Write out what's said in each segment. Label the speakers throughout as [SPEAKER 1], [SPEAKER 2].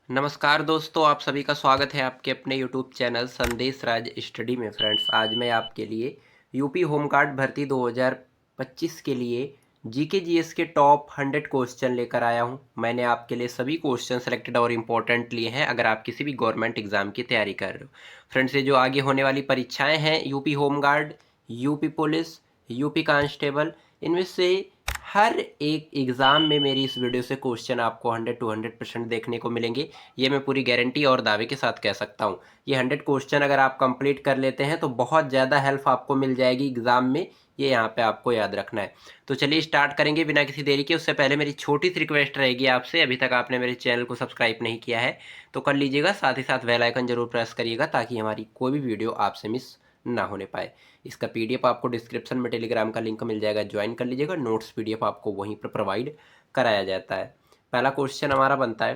[SPEAKER 1] नमस्कार दोस्तों, आप सभी का स्वागत है आपके अपने यूट्यूब चैनल संदेश राज स्टडी में। फ्रेंड्स, आज मैं आपके लिए यूपी होमगार्ड भर्ती 2025 के लिए जीके जीएस के टॉप 100 क्वेश्चन लेकर आया हूं। मैंने आपके लिए सभी क्वेश्चन सेलेक्टेड और इम्पोर्टेंट लिए हैं अगर आप किसी भी गवर्नमेंट एग्जाम की तैयारी कर रहे हो। फ्रेंड्स, ये जो आगे होने वाली परीक्षाएँ हैं UP home guard, UP police, UP constable, इनमें से हर एक एग्ज़ाम में मेरी इस वीडियो से क्वेश्चन आपको 100 टू 100% देखने को मिलेंगे। ये मैं पूरी गारंटी और दावे के साथ कह सकता हूँ। ये 100 क्वेश्चन अगर आप कंप्लीट कर लेते हैं तो बहुत ज़्यादा हेल्प आपको मिल जाएगी एग्ज़ाम में। ये यहाँ पे आपको याद रखना है। तो चलिए स्टार्ट करेंगे बिना किसी देरी के। उससे पहले मेरी छोटी सी रिक्वेस्ट रहेगी आपसे, अभी तक आपने मेरे चैनल को सब्सक्राइब नहीं किया है तो कर लीजिएगा, साथ ही साथ बेल आइकन जरूर प्रेस करिएगा ताकि हमारी कोई भी वीडियो आपसे मिस ना होने पाए। इसका पीडीएफ आपको डिस्क्रिप्शन में टेलीग्राम का लिंक मिल जाएगा, ज्वाइन कर लीजिएगा। नोट्स पीडीएफ आपको वहीं पर प्रोवाइड कराया जाता है। पहला क्वेश्चन हमारा बनता है,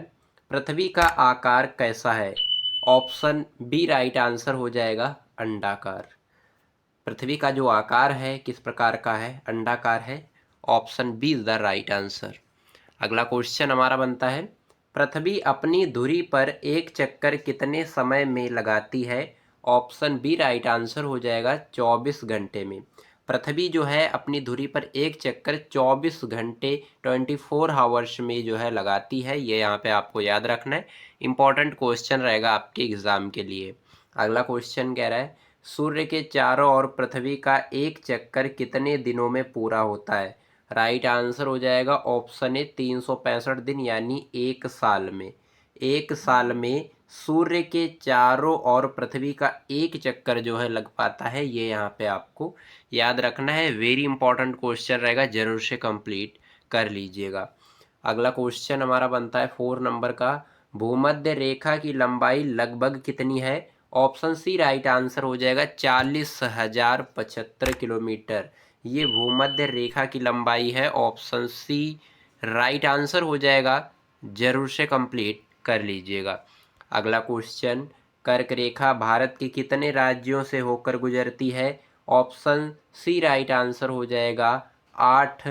[SPEAKER 1] पृथ्वी का आकार कैसा है? ऑप्शन बी राइट आंसर हो जाएगा अंडाकार। पृथ्वी का जो आकार है किस प्रकार का है? अंडाकार है। Option B is the right answer. अगला क्वेश्चन हमारा बनता है, पृथ्वी अपनी धुरी पर एक चक्कर कितने समय में लगाती है? ऑप्शन बी राइट आंसर हो जाएगा 24 घंटे में। पृथ्वी जो है अपनी धुरी पर एक चक्कर 24 घंटे 24 हावर्स में जो है लगाती है। ये यहाँ पे आपको याद रखना है, इंपॉर्टेंट क्वेश्चन रहेगा आपके एग्जाम के लिए। अगला क्वेश्चन कह रहा है, सूर्य के चारों ओर पृथ्वी का एक चक्कर कितने दिनों में पूरा होता है? राइट आंसर हो जाएगा ऑप्शन ए 365 दिन, यानी एक साल में। एक साल में सूर्य के चारों ओर पृथ्वी का एक चक्कर जो है लग पाता है। ये यहाँ पे आपको याद रखना है, वेरी इंपॉर्टेंट क्वेश्चन रहेगा, जरूर से कंप्लीट कर लीजिएगा। अगला क्वेश्चन हमारा बनता है 4 नंबर का, भूमध्य रेखा की लंबाई लगभग कितनी है? ऑप्शन सी राइट आंसर हो जाएगा 40,075 किलोमीटर। ये भूमध्य रेखा की लंबाई है। ऑप्शन सी राइट आंसर हो जाएगा, जरूर से कंप्लीट कर लीजिएगा। अगला क्वेश्चन, कर्क रेखा भारत के कितने राज्यों से होकर गुजरती है? ऑप्शन सी राइट आंसर हो जाएगा 8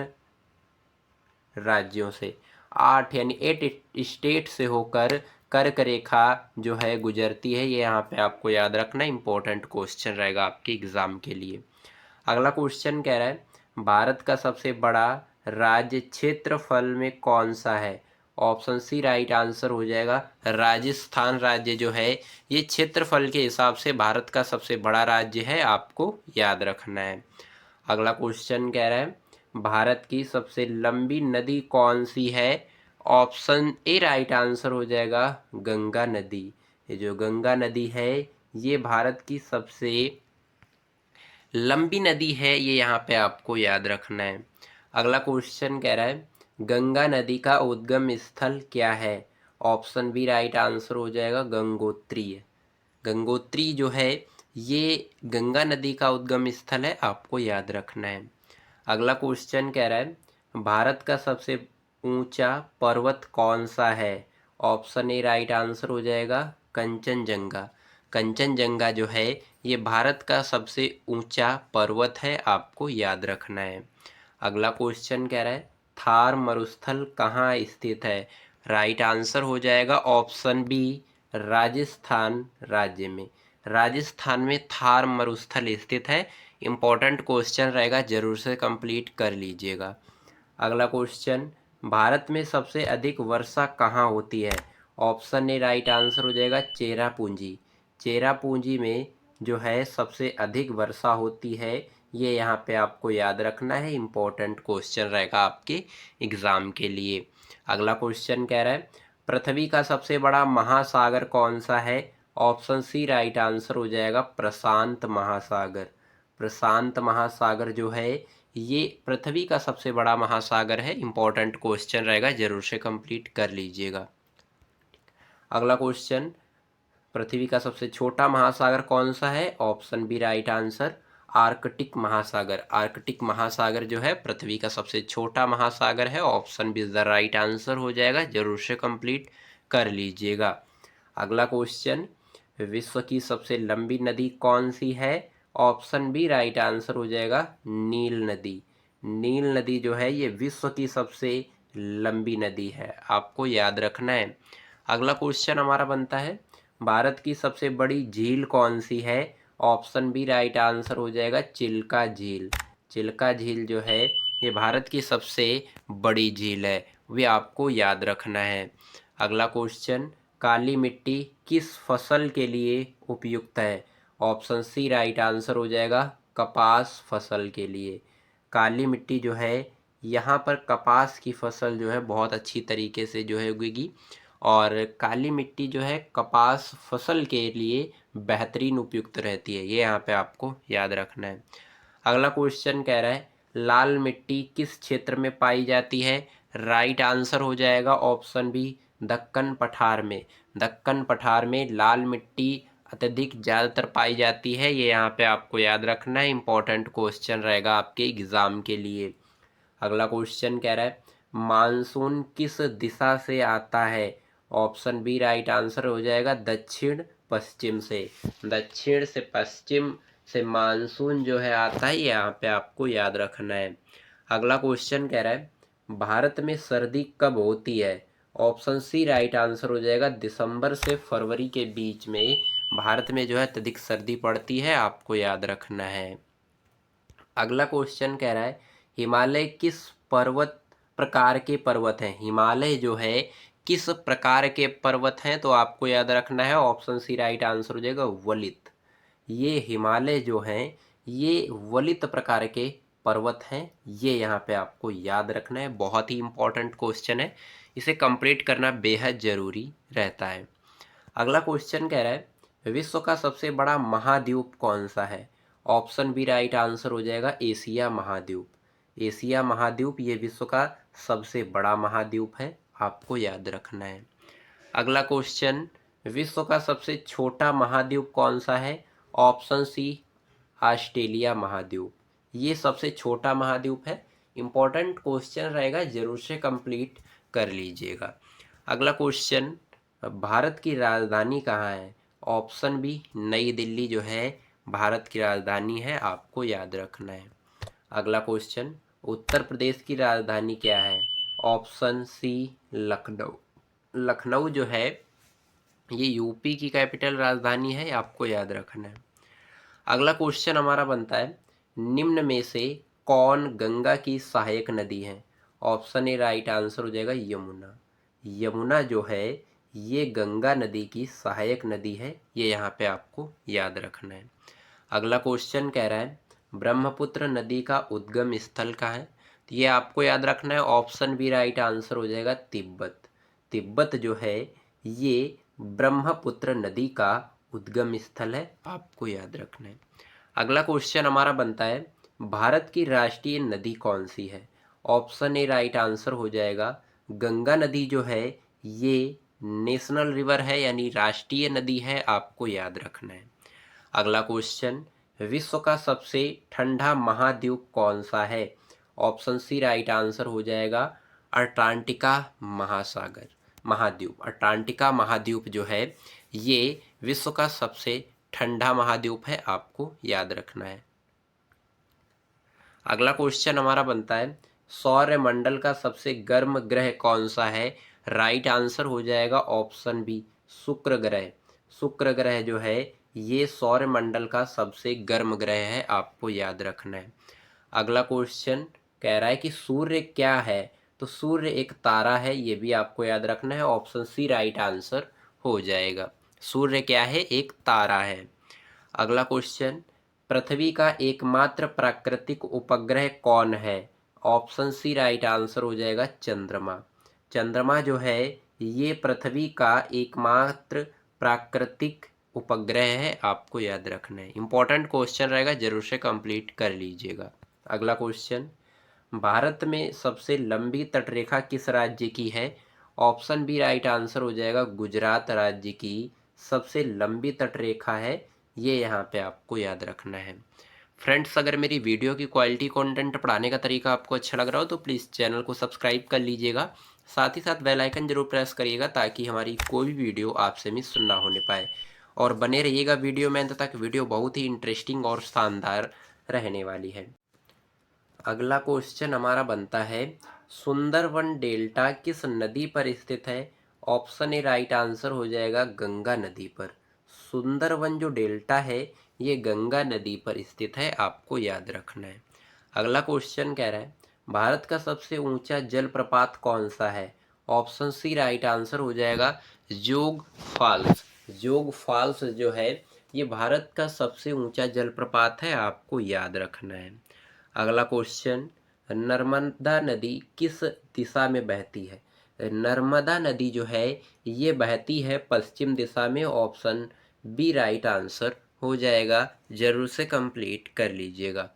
[SPEAKER 1] राज्यों से। 8 यानी 8 स्टेट से होकर कर्क रेखा जो है गुजरती है। ये यहाँ पे आपको याद रखना, इंपॉर्टेंट क्वेश्चन रहेगा आपके एग्जाम के लिए। अगला क्वेश्चन कह रहा है, भारत का सबसे बड़ा राज्य क्षेत्रफल में कौन सा है? ऑप्शन सी राइट आंसर हो जाएगा राजस्थान राज्य जो है ये क्षेत्रफल के हिसाब से भारत का सबसे बड़ा राज्य है, आपको याद रखना है। अगला क्वेश्चन कह रहा है, भारत की सबसे लंबी नदी कौन सी है? ऑप्शन ए राइट आंसर हो जाएगा गंगा नदी। ये जो गंगा नदी है ये भारत की सबसे लंबी नदी है, ये यहाँ पे आपको याद रखना है। अगला क्वेश्चन कह रहा है, गंगा नदी का उद्गम स्थल क्या है? ऑप्शन बी राइट आंसर हो जाएगा गंगोत्री। गंगोत्री जो है ये गंगा नदी का उद्गम स्थल है, आपको याद रखना है। अगला क्वेश्चन कह रहा है, भारत का सबसे ऊंचा पर्वत कौन सा है? ऑप्शन ए राइट आंसर हो जाएगा कंचनजंगा। कंचनजंगा जो है ये भारत का सबसे ऊंचा पर्वत है, आपको याद रखना है। अगला क्वेश्चन कह रहा है, थार मरुस्थल कहाँ स्थित है? राइट आंसर हो जाएगा ऑप्शन बी राजस्थान राज्य में। राजस्थान में थार मरुस्थल स्थित है। इम्पोर्टेंट क्वेश्चन रहेगा, जरूर से कंप्लीट कर लीजिएगा। अगला क्वेश्चन, भारत में सबसे अधिक वर्षा कहाँ होती है? ऑप्शन ए राइट आंसर हो जाएगा चेरापूंजी। चेरापूंजी में जो है सबसे अधिक वर्षा होती है। ये यहाँ पे आपको याद रखना है, इम्पोर्टेंट क्वेश्चन रहेगा आपके एग्जाम के लिए। अगला क्वेश्चन कह रहा है, पृथ्वी का सबसे बड़ा महासागर कौन सा है? ऑप्शन सी राइट आंसर हो जाएगा प्रशांत महासागर। प्रशांत महासागर जो है ये पृथ्वी का सबसे बड़ा महासागर है। इंपॉर्टेंट क्वेश्चन रहेगा, जरूर से कंप्लीट कर लीजिएगा। अगला क्वेश्चन, पृथ्वी का सबसे छोटा महासागर कौन सा है? Option B right answer Arctic महासागर। आर्कटिक महासागर जो है पृथ्वी का सबसे छोटा महासागर है। Option B is the right answer हो जाएगा, जरूर से कंप्लीट कर लीजिएगा। अगला क्वेश्चन, विश्व की सबसे लंबी नदी कौन सी है? ऑप्शन बी राइट आंसर हो जाएगा नील नदी। नील नदी जो है ये विश्व की सबसे लंबी नदी है, आपको याद रखना है। अगला क्वेश्चन हमारा बनता है, भारत की सबसे बड़ी झील कौन सी है? ऑप्शन बी राइट आंसर हो जाएगा चिल्का झील। चिल्का झील जो है ये भारत की सबसे बड़ी झील है, वे आपको याद रखना है। अगला क्वेश्चन, काली मिट्टी किस फसल के लिए उपयुक्त है? ऑप्शन सी राइट आंसर हो जाएगा कपास फसल के लिए। काली मिट्टी जो है यहाँ पर कपास की फसल जो है बहुत अच्छी तरीके से जो है उगेगी, और काली मिट्टी जो है कपास फसल के लिए बेहतरीन उपयुक्त रहती है, ये यहाँ पे आपको याद रखना है। अगला क्वेश्चन कह रहा है, लाल मिट्टी किस क्षेत्र में पाई जाती है? राइट आंसर हो जाएगा ऑप्शन बी दक्कन पठार में। दक्कन पठार में लाल मिट्टी अत्यधिक ज़्यादातर पाई जाती है, ये यहाँ पे आपको याद रखना है, इंपॉर्टेंट क्वेश्चन रहेगा आपके एग्ज़ाम के लिए। अगला क्वेश्चन कह रहा है, मानसून किस दिशा से आता है? ऑप्शन बी राइट आंसर हो जाएगा दक्षिण पश्चिम से। दक्षिण से पश्चिम से मानसून जो है आता है, यहाँ पे आपको याद रखना है। अगला क्वेश्चन कह रहा है, भारत में सर्दी कब होती है? ऑप्शन सी राइट आंसर हो जाएगा दिसंबर से फरवरी के बीच में भारत में जो है अत्यधिक सर्दी पड़ती है, आपको याद रखना है। अगला क्वेश्चन कह रहा है, हिमालय किस पर्वत प्रकार के पर्वत हैं? हिमालय जो है किस प्रकार के पर्वत हैं? तो आपको याद रखना है ऑप्शन सी राइट आंसर हो जाएगा वलित। ये हिमालय जो हैं ये वलित प्रकार के पर्वत हैं, ये यहाँ पे आपको याद रखना है, बहुत ही इंपॉर्टेंट क्वेश्चन है, इसे कंप्लीट करना बेहद ज़रूरी रहता है। अगला क्वेश्चन कह रहा है, विश्व का सबसे बड़ा महाद्वीप कौन सा है? ऑप्शन बी राइट आंसर हो जाएगा एशिया महाद्वीप। एशिया महाद्वीप ये विश्व का सबसे बड़ा महाद्वीप है, आपको याद रखना है। अगला क्वेश्चन, विश्व का सबसे छोटा महाद्वीप कौन सा है? ऑप्शन सी ऑस्ट्रेलिया महाद्वीप, ये सबसे छोटा महाद्वीप है। इंपॉर्टेंट क्वेश्चन रहेगा, जरूर से कंप्लीट कर लीजिएगा। अगला क्वेश्चन, भारत की राजधानी कहाँ है? ऑप्शन बी नई दिल्ली जो है भारत की राजधानी है, आपको याद रखना है। अगला क्वेश्चन, उत्तर प्रदेश की राजधानी क्या है? Option C Lucknow. लखनऊ जो है ये यूपी की कैपिटल राजधानी है, आपको याद रखना है। अगला क्वेश्चन हमारा बनता है, निम्न में से कौन गंगा की सहायक नदी है? ऑप्शन ए राइट आंसर हो जाएगा यमुना। यमुना जो है ये गंगा नदी की सहायक नदी है, ये यहाँ पे आपको याद रखना है। अगला क्वेश्चन कह रहा है, ब्रह्मपुत्र नदी का उद्गम स्थल कहाँ है? तो ये आपको याद रखना है, ऑप्शन बी राइट आंसर हो जाएगा तिब्बत। तिब्बत जो है ये ब्रह्मपुत्र नदी का उद्गम स्थल है, आपको याद रखना है। अगला क्वेश्चन हमारा बनता है, भारत की राष्ट्रीय नदी कौन सी है? ऑप्शन ए राइट आंसर हो जाएगा गंगा नदी जो है ये नेशनल रिवर है, यानी राष्ट्रीय नदी है, आपको याद रखना है। अगला क्वेश्चन, विश्व का सबसे ठंडा महाद्वीप कौन सा है? ऑप्शन सी राइट आंसर हो जाएगा अटलांटिका महासागर महाद्वीप। अटलांटिका महाद्वीप जो है ये विश्व का सबसे ठंडा महाद्वीप है, आपको याद रखना है। अगला क्वेश्चन हमारा बनता है, सौरमंडल का सबसे गर्म ग्रह कौन सा है? राइट आंसर हो जाएगा ऑप्शन बी शुक्र ग्रह। शुक्र ग्रह जो है ये सौरमंडल का सबसे गर्म ग्रह है, आपको याद रखना है। अगला क्वेश्चन कह रहा है कि सूर्य क्या है? तो सूर्य एक तारा है, ये भी आपको याद रखना है, ऑप्शन सी राइट आंसर हो जाएगा। सूर्य क्या है? एक तारा है। अगला क्वेश्चन, पृथ्वी का एकमात्र प्राकृतिक उपग्रह कौन है? ऑप्शन सी राइट आंसर हो जाएगा चंद्रमा। चंद्रमा जो है ये पृथ्वी का एकमात्र प्राकृतिक उपग्रह है, आपको याद रखना है। इंपॉर्टेंट क्वेश्चन रहेगा, जरूर से कंप्लीट कर लीजिएगा। अगला क्वेश्चन, भारत में सबसे लंबी तटरेखा किस राज्य की है? ऑप्शन बी राइट आंसर हो जाएगा गुजरात राज्य की सबसे लंबी तटरेखा है, ये यहाँ पे आपको याद रखना है। फ्रेंड्स, अगर मेरी वीडियो की क्वालिटी कंटेंट पढ़ाने का तरीका आपको अच्छा लग रहा हो तो प्लीज़ चैनल को सब्सक्राइब कर लीजिएगा, साथ ही साथ बेल आइकन जरूर प्रेस करिएगा ताकि हमारी कोई भी वीडियो आपसे मिस ना होने पाए, और बने रहिएगा वीडियो में अंत तक, वीडियो बहुत ही इंटरेस्टिंग और शानदार रहने वाली है। अगला क्वेश्चन हमारा बनता है, सुंदरवन डेल्टा किस नदी पर स्थित है? ऑप्शन ए राइट आंसर हो जाएगा गंगा नदी पर। सुंदरवन जो डेल्टा है ये गंगा नदी पर स्थित है, आपको याद रखना है। अगला क्वेश्चन कह रहा है भारत का सबसे ऊंचा जलप्रपात कौन सा है? ऑप्शन सी राइट आंसर हो जाएगा जोग फॉल्स। जोग फॉल्स जो है ये भारत का सबसे ऊंचा जलप्रपात है, आपको याद रखना है। अगला क्वेश्चन, नर्मदा नदी किस दिशा में बहती है? नर्मदा नदी जो है ये बहती है पश्चिम दिशा में। ऑप्शन बी राइट आंसर हो जाएगा, जरूर से कंप्लीट कर लीजिएगा।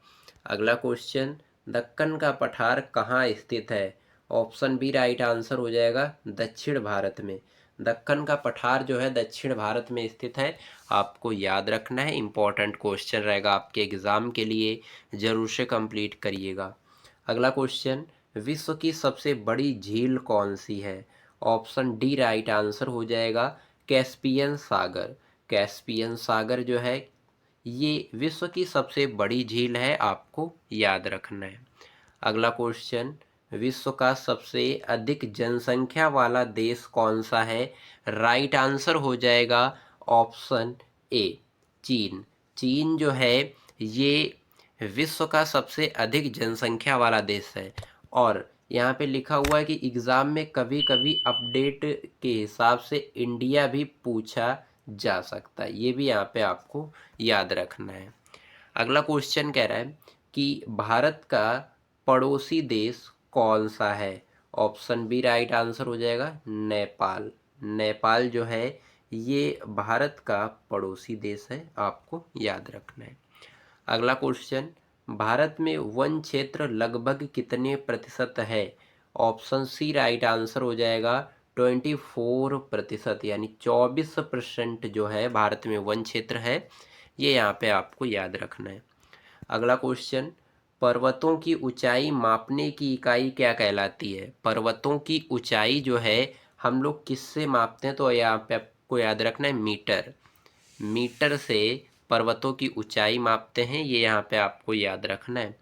[SPEAKER 1] अगला क्वेश्चन, दक्कन का पठार कहाँ स्थित है? ऑप्शन बी राइट आंसर हो जाएगा दक्षिण भारत में। दक्कन का पठार जो है दक्षिण भारत में स्थित है, आपको याद रखना है। इंपॉर्टेंट क्वेश्चन रहेगा आपके एग्जाम के लिए, जरूर से कंप्लीट करिएगा। अगला क्वेश्चन, विश्व की सबसे बड़ी झील कौन सी है? ऑप्शन डी राइट आंसर हो जाएगा कैस्पियन सागर। कैस्पियन सागर जो है ये विश्व की सबसे बड़ी झील है, आपको याद रखना है। अगला क्वेश्चन, विश्व का सबसे अधिक जनसंख्या वाला देश कौन सा है? राइट आंसर हो जाएगा ऑप्शन ए चीन। चीन जो है ये विश्व का सबसे अधिक जनसंख्या वाला देश है। और यहाँ पे लिखा हुआ है कि एग्ज़ाम में कभी कभी अपडेट के हिसाब से इंडिया भी पूछा जा सकता है, ये भी यहाँ पे आपको याद रखना है। अगला क्वेश्चन कह रहा है कि भारत का पड़ोसी देश कौन सा है? ऑप्शन बी राइट आंसर हो जाएगा नेपाल। नेपाल जो है ये भारत का पड़ोसी देश है, आपको याद रखना है। अगला क्वेश्चन, भारत में वन क्षेत्र लगभग कितने प्रतिशत है? ऑप्शन सी राइट आंसर हो जाएगा 24%, यानी 24% जो है भारत में वन क्षेत्र है, ये यहाँ पे आपको याद रखना है। अगला क्वेश्चन, पर्वतों की ऊंचाई मापने की इकाई क्या कहलाती है? पर्वतों की ऊंचाई जो है हम लोग किससे मापते हैं? तो यहाँ पे आपको याद रखना है मीटर। मीटर से पर्वतों की ऊंचाई मापते हैं, ये यहाँ पे आपको याद रखना है।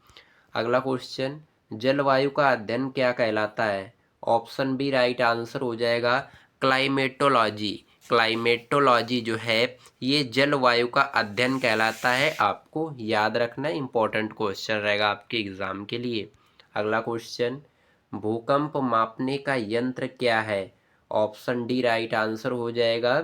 [SPEAKER 1] अगला क्वेश्चन, जलवायु का अध्ययन क्या कहलाता है? ऑप्शन बी राइट आंसर हो जाएगा क्लाइमेटोलॉजी। क्लाइमेटोलॉजी जो है ये जलवायु का अध्ययन कहलाता है, आपको याद रखना है। इंपॉर्टेंट क्वेश्चन रहेगा आपके एग्जाम के लिए। अगला क्वेश्चन, भूकंप मापने का यंत्र क्या है? ऑप्शन डी राइट आंसर हो जाएगा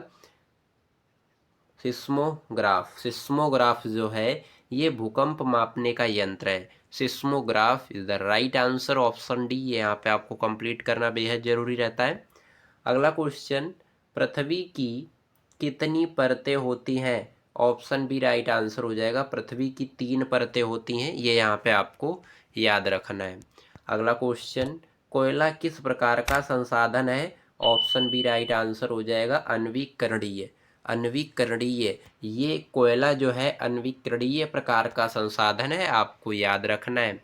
[SPEAKER 1] सिस्मोग्राफ। सिस्मोग्राफ जो है ये भूकंप मापने का यंत्र है। Seismograph is the right answer, option D. ये यहाँ पे आपको कंप्लीट करना बेहद जरूरी रहता है। अगला क्वेश्चन, पृथ्वी की कितनी परतें होती हैं? ऑप्शन बी राइट आंसर हो जाएगा पृथ्वी की 3 परतें होती हैं, ये यहाँ पे आपको याद रखना है। अगला क्वेश्चन, कोयला किस प्रकार का संसाधन है? ऑप्शन बी राइट आंसर हो जाएगा अनवीकरणीय। अनवीकरणीय, ये कोयला जो है अनवीकरणीय प्रकार का संसाधन है, आपको याद रखना है।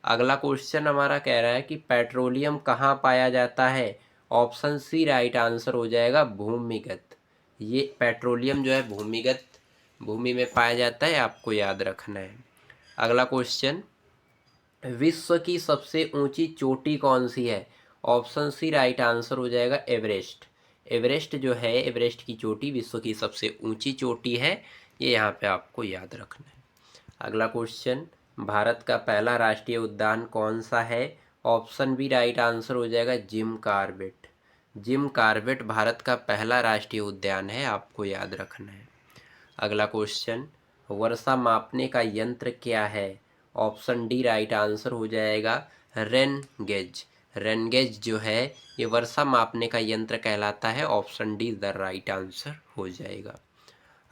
[SPEAKER 1] अगला क्वेश्चन हमारा कह रहा है कि पेट्रोलियम कहाँ पाया जाता है? ऑप्शन सी राइट आंसर हो जाएगा भूमिगत। ये पेट्रोलियम जो है भूमिगत भूमि में पाया जाता है, आपको याद रखना है। अगला क्वेश्चन, विश्व की सबसे ऊंची चोटी कौन सी है? ऑप्शन सी राइट आंसर हो जाएगा एवरेस्ट। एवरेस्ट जो है एवरेस्ट की चोटी विश्व की सबसे ऊंची चोटी है, ये यहाँ पे आपको याद रखना है। अगला क्वेश्चन, भारत का पहला राष्ट्रीय उद्यान कौन सा है? ऑप्शन बी राइट आंसर हो जाएगा Jim Corbett. Jim Corbett Bharat का पहला राष्ट्रीय उद्यान है, आपको याद रखना है। अगला क्वेश्चन, वर्षा मापने का यंत्र क्या है? ऑप्शन डी राइट आंसर हो जाएगा रेन गेज। रेन गेज जो है ये वर्षा मापने का यंत्र कहलाता है, option D the right answer हो जाएगा।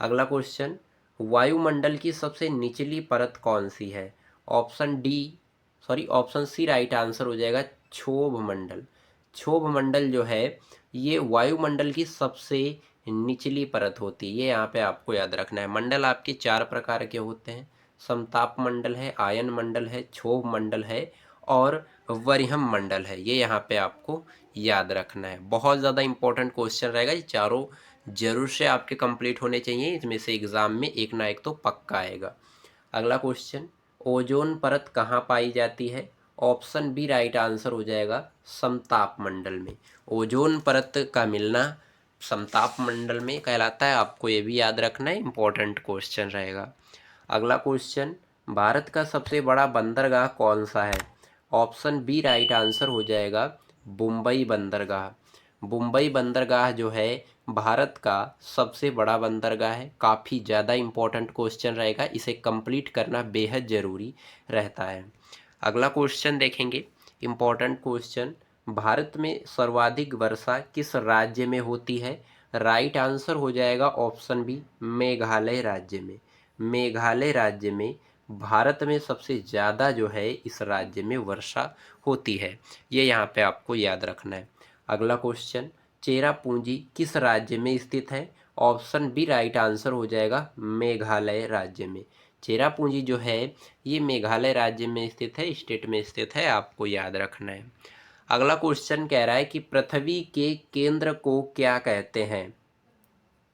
[SPEAKER 1] अगला क्वेश्चन, वायुमंडल की सबसे निचली परत कौन सी है? ऑप्शन सी राइट आंसर हो जाएगा क्षोभ मंडल। क्षोभ मंडल जो है ये वायुमंडल की सबसे निचली परत होती है, ये यहाँ पे आपको याद रखना है। मंडल आपके 4 प्रकार के होते हैं, समताप मंडल है, आयन मंडल है, क्षोभ मंडल है और वरिहम मंडल है, ये यहाँ पे आपको याद रखना है। बहुत ज़्यादा इंपॉर्टेंट क्वेश्चन रहेगा, ये चारों जरूर से आपके कंप्लीट होने चाहिए, इसमें से एग्जाम में एक ना एक तो पक्का आएगा। अगला क्वेश्चन, ओजोन परत कहाँ पाई जाती है? ऑप्शन बी राइट आंसर हो जाएगा समताप मंडल में। ओजोन परत का मिलना समताप मंडल में कहलाता है, आपको ये भी याद रखना है, इंपॉर्टेंट क्वेश्चन रहेगा। अगला क्वेश्चन, भारत का सबसे बड़ा बंदरगाह कौन सा है? ऑप्शन बी राइट आंसर हो जाएगा मुंबई बंदरगाह। मुंबई बंदरगाह जो है भारत का सबसे बड़ा बंदरगाह है। काफ़ी ज़्यादा इम्पोर्टेंट क्वेश्चन रहेगा, इसे कंप्लीट करना बेहद ज़रूरी रहता है। अगला क्वेश्चन देखेंगे, इम्पोर्टेंट क्वेश्चन, भारत में सर्वाधिक वर्षा किस राज्य में होती है? राइट आंसर हो जाएगा ऑप्शन बी मेघालय राज्य में। मेघालय राज्य में भारत में सबसे ज़्यादा जो है इस राज्य में वर्षा होती है, ये यहाँ पे आपको याद रखना है। अगला क्वेश्चन, चेरापूंजी किस राज्य में स्थित है? ऑप्शन बी राइट आंसर हो जाएगा मेघालय राज्य में। चेरापूंजी जो है ये मेघालय राज्य में स्थित है, स्टेट में स्थित है, आपको याद रखना है। अगला क्वेश्चन कह रहा है कि पृथ्वी के केंद्र को क्या कहते हैं?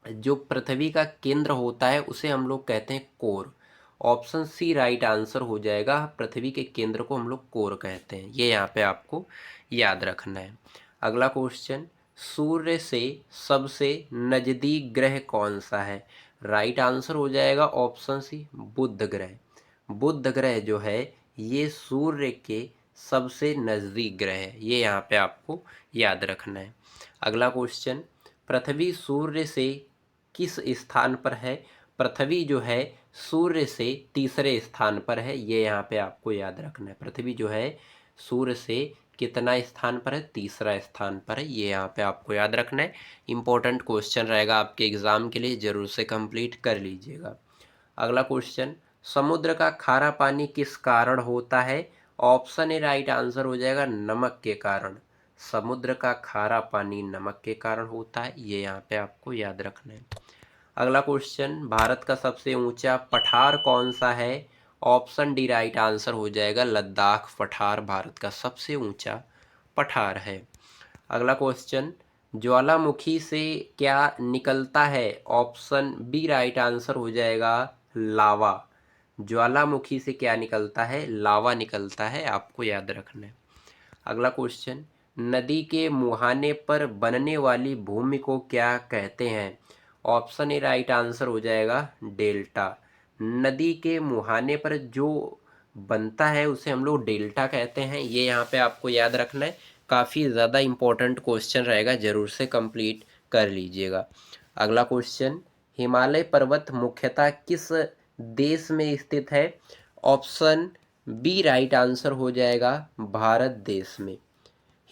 [SPEAKER 1] जो पृथ्वी का केंद्र होता है उसे हम लोग कहते हैं core. Option C right answer हो जाएगा, पृथ्वी के केंद्र को हम लोग कोर कहते हैं, ये यहाँ पे आपको याद रखना है। अगला क्वेश्चन, सूर्य से सबसे नज़दीक ग्रह कौन सा है? राइट आंसर हो जाएगा ऑप्शन सी बुध ग्रह। बुध ग्रह जो है ये सूर्य के सबसे नज़दीक ग्रह है, ये यहाँ पे आपको याद रखना है। अगला क्वेश्चन, पृथ्वी सूर्य से किस स्थान पर है? पृथ्वी जो है सूर्य से तीसरे स्थान पर है, ये यहाँ पे आपको याद रखना है। पृथ्वी जो है सूर्य से कितना स्थान पर है? तीसरा स्थान पर है, ये यहाँ पे आपको याद रखना है। इंपॉर्टेंट क्वेश्चन रहेगा आपके एग्जाम के लिए, जरूर से कंप्लीट कर लीजिएगा। अगला क्वेश्चन, समुद्र का खारा पानी किस कारण होता है? ऑप्शन ए राइट आंसर हो जाएगा नमक के कारण। समुद्र का खारा पानी नमक के कारण होता है, ये यहाँ पे आपको याद रखना है। अगला क्वेश्चन, भारत का सबसे ऊंचा पठार कौन सा है? ऑप्शन डी राइट आंसर हो जाएगा लद्दाख पठार भारत का सबसे ऊंचा पठार है। अगला क्वेश्चन, ज्वालामुखी से क्या निकलता है? ऑप्शन बी राइट आंसर हो जाएगा लावा। ज्वालामुखी से क्या निकलता है? लावा निकलता है, आपको याद रखना है। अगला क्वेश्चन, नदी के मुहाने पर बनने वाली भूमि को क्या कहते हैं? ऑप्शन ए राइट आंसर हो जाएगा डेल्टा। नदी के मुहाने पर जो बनता है उसे हम लोग डेल्टा कहते हैं, ये यहाँ पे आपको याद रखना है। काफ़ी ज़्यादा इम्पोर्टेंट क्वेश्चन रहेगा, जरूर से कंप्लीट कर लीजिएगा। अगला क्वेश्चन, हिमालय पर्वत मुख्यतः किस देश में स्थित है? ऑप्शन बी राइट आंसर हो जाएगा भारत देश में।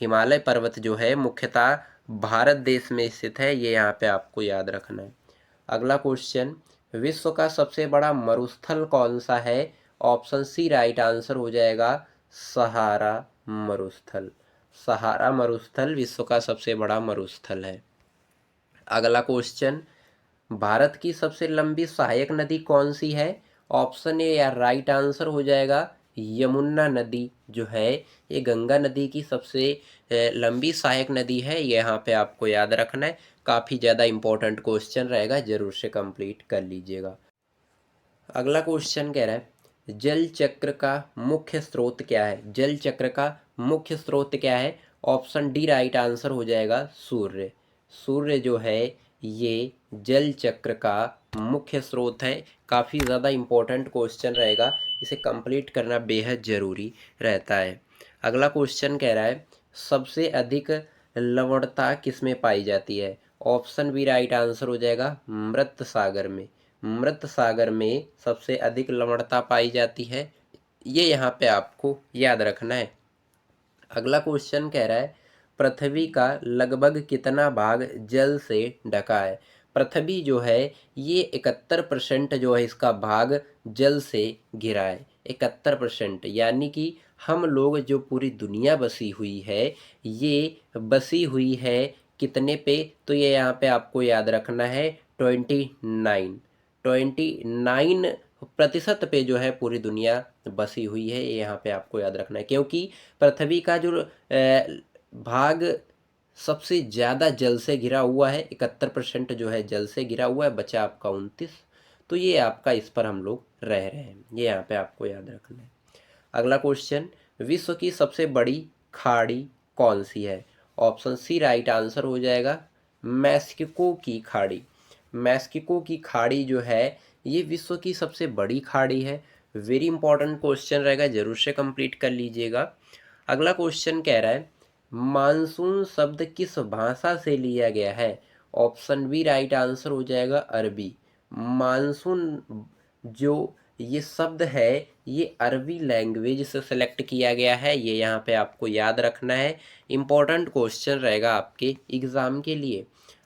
[SPEAKER 1] हिमालय पर्वत जो है मुख्यतः भारत देश में स्थित है, ये यहाँ पे आपको याद रखना है। अगला क्वेश्चन, विश्व का सबसे बड़ा मरुस्थल कौन सा है? ऑप्शन सी राइट आंसर हो जाएगा सहारा मरुस्थल। सहारा मरुस्थल विश्व का सबसे बड़ा मरुस्थल है। अगला क्वेश्चन, भारत की सबसे लंबी सहायक नदी कौन सी है? ऑप्शन ए या राइट आंसर हो जाएगा यमुना नदी जो है ये गंगा नदी की सबसे लंबी सहायक नदी है, ये यहाँ पे आपको याद रखना है। काफ़ी ज़्यादा इंपॉर्टेंट क्वेश्चन रहेगा, जरूर से कंप्लीट कर लीजिएगा। अगला क्वेश्चन कह रहा है जल चक्र का मुख्य स्रोत क्या है? जल चक्र का मुख्य स्रोत क्या है? ऑप्शन डी राइट आंसर हो जाएगा सूर्य। सूर्य जो है ये जल चक्र का मुख्य स्रोत है। काफ़ी ज़्यादा इम्पोर्टेंट क्वेश्चन रहेगा, इसे कंप्लीट करना बेहद ज़रूरी रहता है। अगला क्वेश्चन कह रहा है सबसे अधिक लवणता किस में पाई जाती है? ऑप्शन बी राइट आंसर हो जाएगा मृत सागर में। मृत सागर में सबसे अधिक लवणता पाई जाती है, ये यहाँ पे आपको याद रखना है। अगला क्वेश्चन कह रहा है पृथ्वी का लगभग कितना भाग जल से ढका है? पृथ्वी जो है ये 71% जो है इसका भाग जल से घिरा है। 71%, यानी कि हम लोग जो पूरी दुनिया बसी हुई है ये बसी हुई है कितने पे? तो ये यहाँ पे आपको याद रखना है 29% पे जो है पूरी दुनिया बसी हुई है, ये यहाँ पे आपको याद रखना है। क्योंकि पृथ्वी का जो भाग सबसे ज़्यादा जल से घिरा हुआ है, 71% जो है जल से घिरा हुआ है, बचा आपका 29। तो ये आपका इस पर हम लोग रह रहे हैं, ये यहाँ पे आपको याद रखना है। अगला क्वेश्चन, विश्व की सबसे बड़ी खाड़ी कौन सी है? ऑप्शन सी राइट आंसर हो जाएगा मैक्सिको की खाड़ी। मैक्सिको की खाड़ी जो है ये विश्व की सबसे बड़ी खाड़ी है। वेरी इंपॉर्टेंट क्वेश्चन रहेगा, जरूर से कंप्लीट कर लीजिएगा। अगला क्वेश्चन कह रहा है मानसून शब्द किस भाषा से लिया गया है? ऑप्शन बी राइट आंसर हो जाएगा अरबी। मानसून जो ये शब्द है ये अरबी लैंग्वेज से सेलेक्ट किया गया है, ये यहाँ पे आपको याद रखना है। इंपॉर्टेंट क्वेश्चन रहेगा आपके एग्जाम के लिए।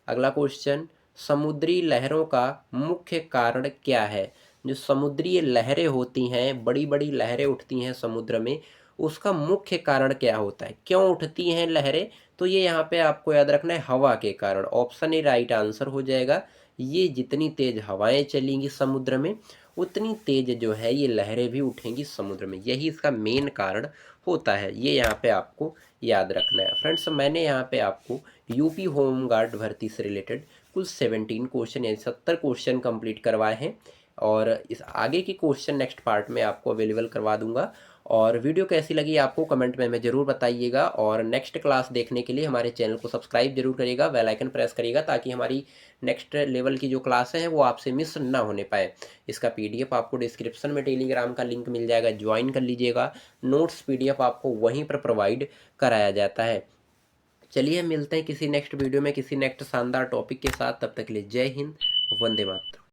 [SPEAKER 1] अगला क्वेश्चन समुद्री लहरों का मुख्य कारण क्या है? जो समुद्री लहरें होती हैं, बड़ी बड़ी लहरें उठती हैं समुद्र में, उसका मुख्य कारण क्या होता है? क्यों उठती हैं लहरें? तो ये यहाँ पे आपको याद रखना है हवा के कारण। ऑप्शन ए राइट आंसर हो जाएगा। ये जितनी तेज हवाएं चलेंगी समुद्र में उतनी तेज जो है ये लहरें भी उठेंगी समुद्र में, यही इसका मेन कारण होता है। ये यहाँ पे आपको याद रखना है। फ्रेंड्स मैंने यहाँ पे आपको यूपी होम गार्ड भर्ती से रिलेटेड कुल 17 क्वेश्चन यानी 70 क्वेश्चन कंप्लीट करवाए हैं, और इस आगे की क्वेश्चन नेक्स्ट पार्ट में आपको अवेलेबल करवा दूंगा। और वीडियो कैसी लगी आपको कमेंट में हमें ज़रूर बताइएगा, और नेक्स्ट क्लास देखने के लिए हमारे चैनल को सब्सक्राइब जरूर करिएगा, बेल आइकन प्रेस करिएगा, ताकि हमारी नेक्स्ट लेवल की जो क्लासें हैं वो आपसे मिस ना होने पाए। इसका पीडीएफ आपको डिस्क्रिप्शन में टेलीग्राम का लिंक मिल जाएगा, ज्वाइन कर लीजिएगा। नोट्स पीडीएफ आपको वहीं पर प्रोवाइड कराया जाता है। चलिए मिलते हैं किसी नेक्स्ट वीडियो में किसी नेक्स्ट शानदार टॉपिक के साथ, तब तक के लिए जय हिंद, वंदे मातरम।